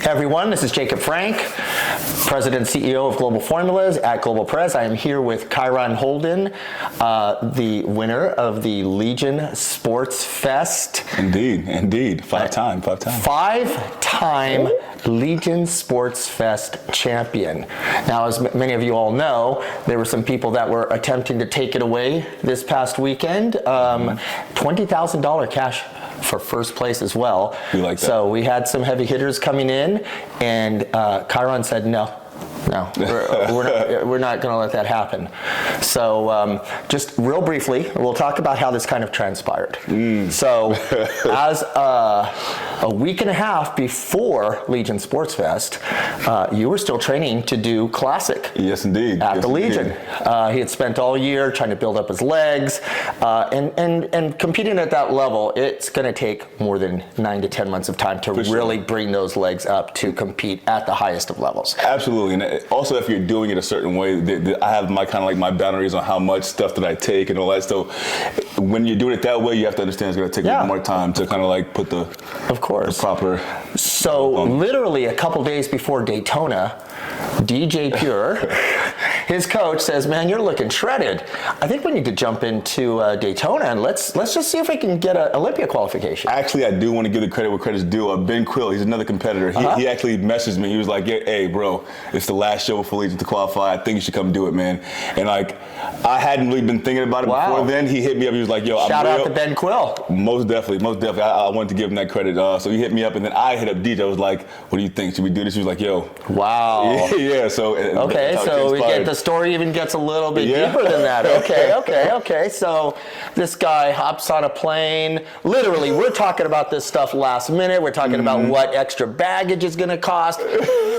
Everyone, this is Jacob Frank, President and CEO of Global Formulas at Global Press. I am here with Kyron Holden, the winner of the Legion Sports Fest. Indeed. Five-time Legion Sports Fest champion. Now, as many of you all know, there were some people that were attempting to take it away this past weekend. $20,000 cash for first place as well. We like that. So we had some heavy hitters coming in, and Kyron said no, we're not going to let that happen. So just real briefly, we'll talk about how this kind of transpired. So as a week and a half before Legion Sports Fest, you were still training to do Classic. Yes, indeed. At the Legion. He had spent all year trying to build up his legs, and competing at that level, it's going to take more than 9 to 10 months of time to really bring those legs up to compete at the highest of levels. Absolutely. And also, if you're doing it a certain way, I have my kind of like my boundaries on how much stuff that I take and all that. So when you're doing it that way, you have to understand it's going to take a little more time to kind of like put the proper. So literally a couple days before Daytona, DJ Pure, his coach says, "Man, you're looking shredded. I think we need to jump into Daytona and let's just see if we can get an Olympia qualification." Actually, I do want to give the credit where credit's due. Ben Quill, he's another competitor. He actually messaged me. He was like, "Hey, bro, it's the last show before Legion to qualify. I think you should come do it, man." And like, I hadn't really been thinking about it before then. He hit me up. He was like, "Yo, shout out to Ben Quill." Most definitely. I wanted to give him that credit. So he hit me up, and then I hit up DJ. I was like, "What do you think? Should we do this?" He was like, "Yo." Wow. Yeah. So okay. So the story even gets a little bit deeper than that. Okay. So this guy hops on a plane. Literally, we're talking about this stuff last minute. We're talking about what extra baggage is going to cost.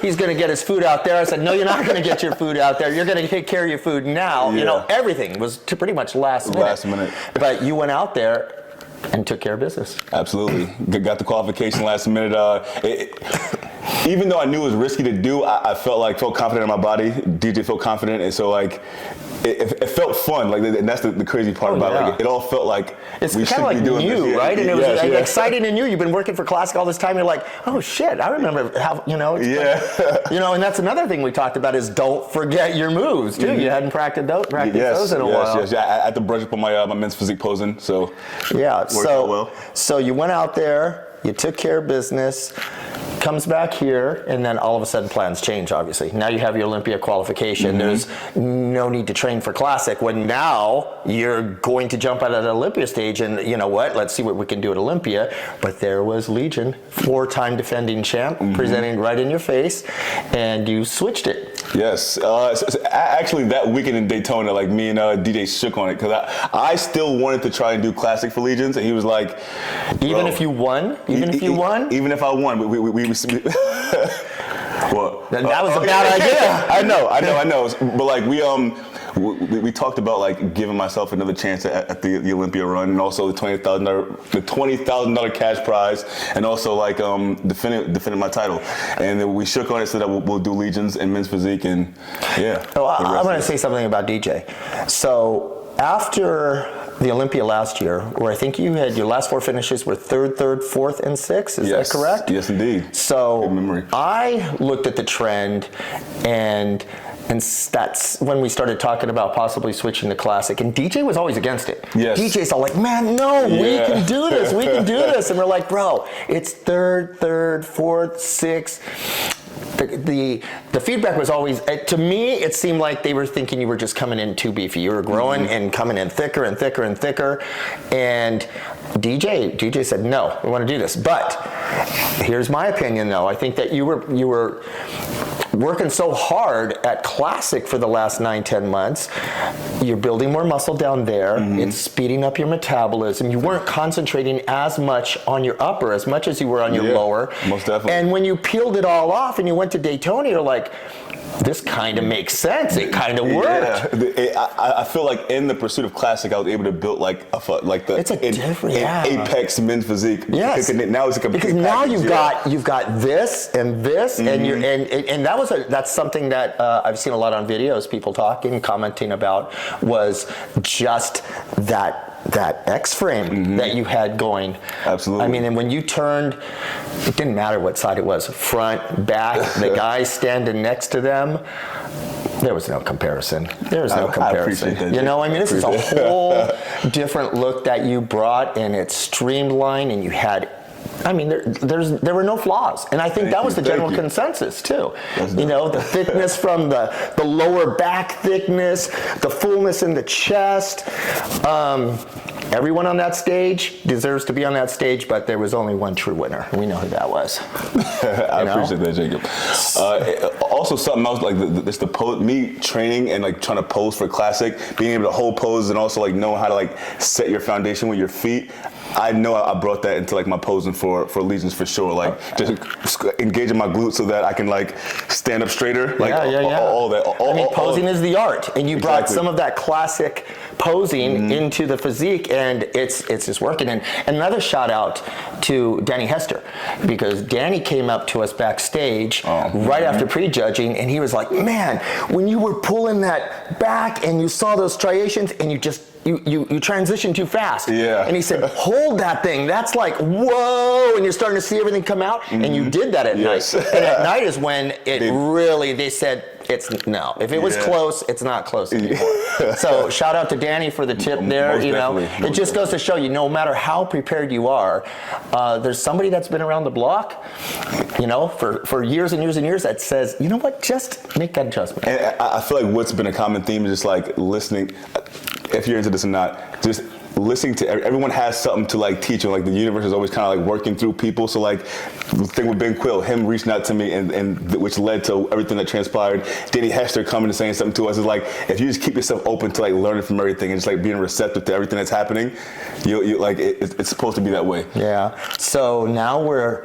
He's going to get his food out there. I said, "No, you're not going to get your food out there. You're going to take care of your food now." You know, everything was pretty much last minute. But you went out there and took care of business. Absolutely. Got the qualification last minute. Even though I knew it was risky to do, I felt confident in my body. DJ felt confident, and so like it felt fun. Like, and that's the crazy part about it. Like, it all felt like it's kind of like new, right? And it was exciting and new. You've been working for Classic all this time. You're like, oh shit, I remember how and that's another thing we talked about is don't forget your moves too. You hadn't practiced those in a while. Yes. I had to brush up on my men's physique posing. So worked out well. So you went out there. You took care of business, comes back here, and then all of a sudden plans change, obviously. Now you have your Olympia qualification. There's no need to train for Classic when now you're going to jump out at the Olympia stage and, you know what, let's see what we can do at Olympia. But there was Legion, 4-time defending champ, presenting right in your face, and you switched it. Yes. So actually, that weekend in Daytona, like me and DJ shook on it because I still wanted to try and do Classic for Legions, and he was like, even if you won? Even if I won, we well, that was a bad idea. I know. But like we talked about like giving myself another chance at the Olympia run, and also the $20,000 cash prize, and also like defending my title. And then we shook on it so that we'll do Legions and men's physique, and I'm going to say something about DJ. So after the Olympia last year, where I think you had your last 4 finishes were third, fourth, and sixth. Is that correct? Yes, indeed. So good memory. I looked at the trend, and that's when we started talking about possibly switching to Classic. And DJ was always against it. Yes. DJ's all like, "Man, no, we can do this. We can do this." And we're like, "Bro, it's third, fourth, sixth." The feedback was always, to me, it seemed like they were thinking you were just coming in too beefy. You were growing and coming in thicker and thicker and thicker. And DJ said, "No, we want to do this." But here's my opinion, though. I think that you were working so hard at Classic for the last 9-10 months. You're building more muscle down there. It's speeding up your metabolism. You weren't concentrating as much on your upper as much as you were on your lower. Most definitely. And when you peeled it all off and you went to Daytona, you're like, this kind of makes sense. It kind of worked. I feel like in the pursuit of Classic, I was able to build like apex men's physique. Yes. Now it's a complete because now package, you've got this and this and you're and that's something that I've seen a lot on videos. People talking, commenting about was just that that X frame that you had going. Absolutely. I mean, and when you turned, it didn't matter what side it was, front, back, the guy standing next to them, there was no comparison. There was no comparison. I appreciate that. You know, I mean, this is a whole different look that you brought, and it's streamlined, and you had, I mean, there were no flaws, and I think that was the general consensus too. You know, the thickness from the lower back thickness, the fullness in the chest. Everyone on that stage deserves to be on that stage, but there was only one true winner. We know who that was. I appreciate that, Jacob. Also, something else like me training and like trying to pose for classic, being able to hold poses, and also like knowing how to like set your foundation with your feet. I know I brought that into like my posing for Legions for sure. Like just engaging my glutes so that I can like stand up straighter. Like all that. I mean, posing is the art, and you brought some of that classic posing into the physique, and it's just working. And another shout out to Danny Hester, because Danny came up to us backstage right after prejudging, and he was like, "Man, when you were pulling that back and you saw those striations, and you just you transitioned too fast." Yeah. And he said, "Hold that thing. That's like whoa!" And you're starting to see everything come out, and you did that at night. And at night is when they said, it's no. If it was close, it's not close anymore. So shout out to Danny for the tip there. Most you know, it just goes to show you, no matter how prepared you are, there's somebody that's been around the block, you know, for years and years and years that says, you know what, just make that adjustment. And I feel like what's been a common theme is just like listening. If you're into this or not, just listening to everyone has something to like teach, and like the universe is always kind of like working through people. So like the thing with Ben Quill, him reaching out to me, and which led to everything that transpired. Danny Hester coming and saying something to us is like, if you just keep yourself open to like learning from everything and just like being receptive to everything that's happening, you like it's supposed to be that way. Yeah. So now we're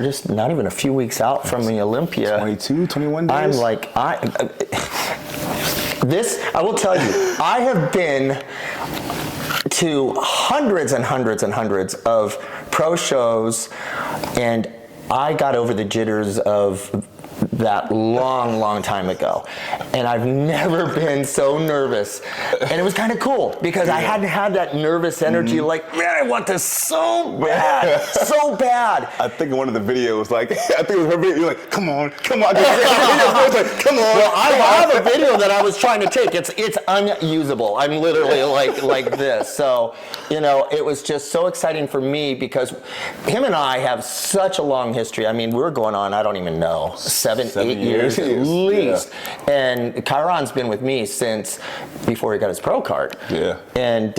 just not even a few weeks out from the Olympia. 22, 21 days. I'm like I will tell you, I have been to hundreds and hundreds and hundreds of pro shows, and I got over the jitters of that long time ago, and I've never been so nervous. And it was kind of cool because I hadn't had that nervous energy. Like, man, I want this so bad, so bad. I think in one of the videos, like I think it was her video. You're like, come on. Like, come on. Well, I have a video that I was trying to take. It's unusable. I'm literally like this. So, you know, it was just so exciting for me because him and I have such a long history. I mean, we're going on, I don't even know, 7-8 years at least. Yeah. And Chiron's been with me since before he got his pro card. Yeah. And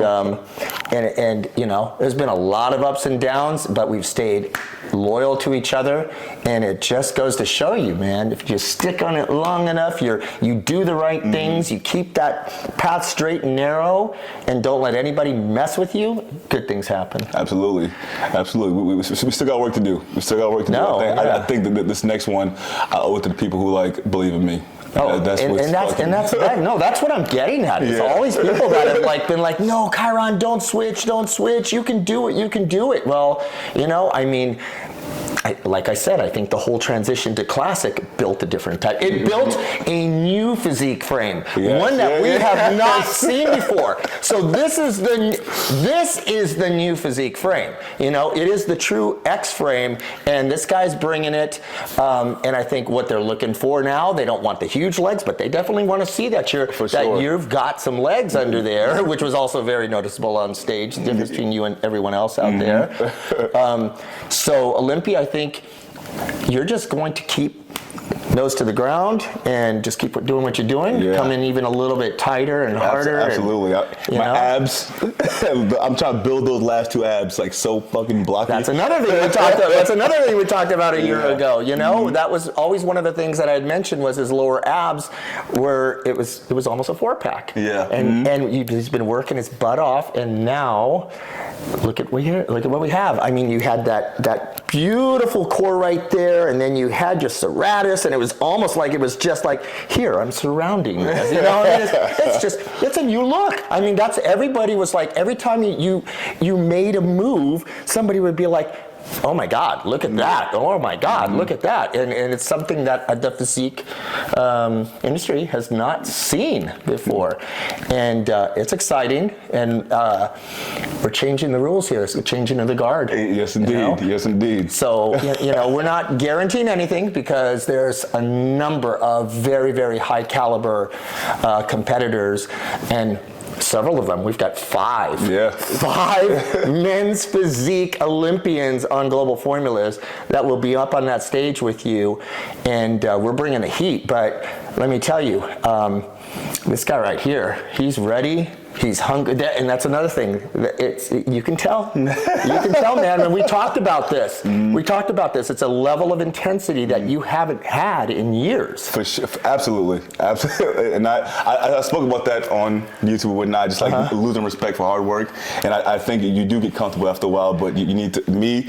you know, there's been a lot of ups and downs, but we've stayed loyal to each other, and it just goes to show you, man, if you stick on it long enough, you do the right things, you keep that path straight and narrow, and don't let anybody mess with you, good things happen. Absolutely. We still got work to do. I think that this next one, I owe it to the people who like believe in me. Oh, that's what I'm getting at. It's all these people that have like been like, no, Chiron, don't switch. You can do it. Well, you know, I mean, like I said, I think the whole transition to classic built a different type. It built a new physique frame, one that we have not seen before. So this is the new physique frame. You know, it is the true X frame, and this guy's bringing it. And I think what they're looking for now, they don't want the huge legs, but they definitely want to see that you've got some legs under there, which was also very noticeable on stage. The difference between you and everyone else out there. So Olympia, I think you're just going to keep nose to the ground and just keep doing what you're doing. Come in even a little bit tighter and harder. Absolutely. My abs, I'm trying to build those last two abs like so fucking blocky. That's another thing we talked about a year ago. You know, that was always one of the things that I had mentioned was his lower abs, where it was almost a 4-pack. Yeah. And he's been working his butt off, and now look at what we have. I mean, you had that beautiful core right there, and then you had your serratus, and it was almost like it was just like, here, I'm surrounding this. You know, I mean, it's a new look. I mean, everybody was like, every time you made a move, somebody would be like, oh my God, look at that. Oh my God, look at that. And it's something that the physique industry has not seen before. And it's exciting. And we're changing the rules here. It's changing of the guard. Yes, indeed. You know? Yes, indeed. So, we're not guaranteeing anything because there's a number of very, very high caliber competitors, and several of them. We've got 5. Yeah. 5 men's physique Olympians on Global Formulas that will be up on that stage with you, and we're bringing the heat. But let me tell you, this guy right here, he's ready. He's hungry, and that's another thing. You can tell. You can tell, man. And we talked about this. We talked about this. It's a level of intensity that you haven't had in years. For sure, absolutely. And I spoke about that on YouTube and whatnot, just like losing respect for hard work. And I think you do get comfortable after a while, but you need to. Me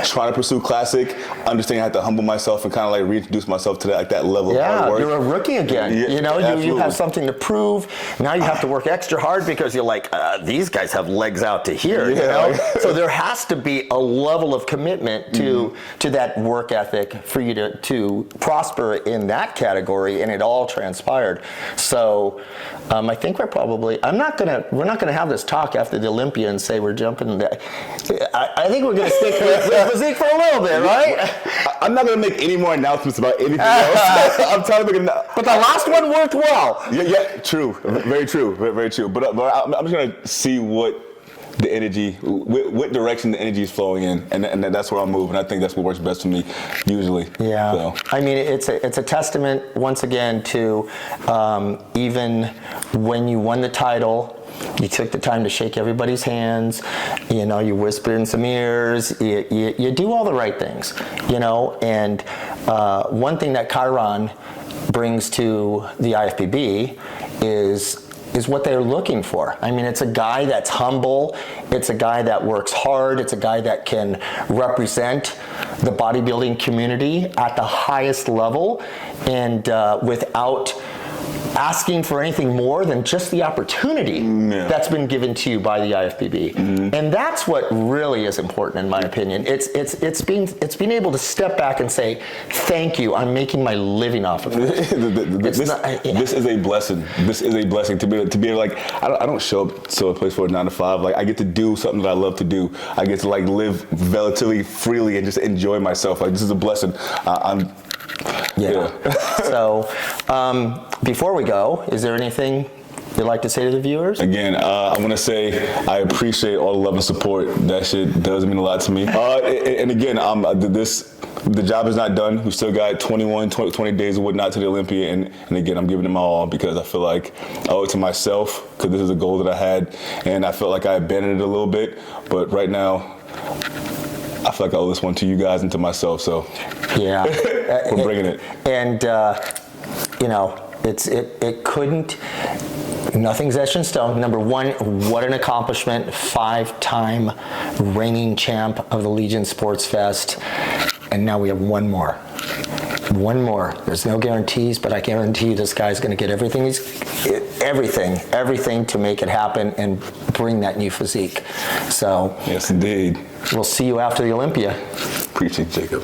trying to pursue classic, understanding I have to humble myself and kind of like reintroduce myself to that level of hard work. You're a rookie again. Yeah, you have something to prove. Now you have to work extra hard, because you're like, these guys have legs out to here, So there has to be a level of commitment to that work ethic for you to prosper in that category, and it all transpired. So I think we're not gonna have this talk after the Olympia and say we're jumping. I think we're gonna stick with physique for a little bit, right? I'm not gonna make any more announcements about anything else. I'm trying to make but the last one worked well. Yeah, true. Very true. Very true. But I'm just gonna see what the energy, what direction the energy is flowing in, and that's where I'll move. And I think that's what works best for me, usually. Yeah. So. I mean, it's a testament once again to even when you won the title. You took the time to shake everybody's hands, you whisper in some ears, you do all the right things, and one thing that Chiron brings to the IFBB is what they're looking for. I mean, it's a guy that's humble, it's a guy that works hard, it's a guy that can represent the bodybuilding community at the highest level, and without asking for anything more than just the opportunity that's been given to you by the IFBB. And that's what really is important, in my opinion. It's being able to step back and say, thank you, I'm making my living off of it. This is a blessing. This is a blessing to be able, like, I don't show up to a place for a 9 to 5. Like, I get to do something that I love to do. I get to like live relatively freely and just enjoy myself. Like, this is a blessing. So, before we go, is there anything you'd like to say to the viewers? Again, I want to say I appreciate all the love and support. That shit does mean a lot to me. And again, the job is not done. We still got 20 days or whatnot to the Olympia. And again, I'm giving it my all because I feel like I owe it to myself, because this is a goal that I had. And I felt like I abandoned it a little bit. But right now, I feel like I owe this one to you guys and to myself. So yeah, we're bringing it. And it couldn't. Nothing's etched in stone. Number one, what an accomplishment! 5-time reigning champ of the Legion Sports Fest, and now we have one more. One more. There's no guarantees, but I guarantee you this guy's going to get everything to make it happen and bring that new physique. So yes, indeed. We'll see you after the Olympia. Appreciate Jacob.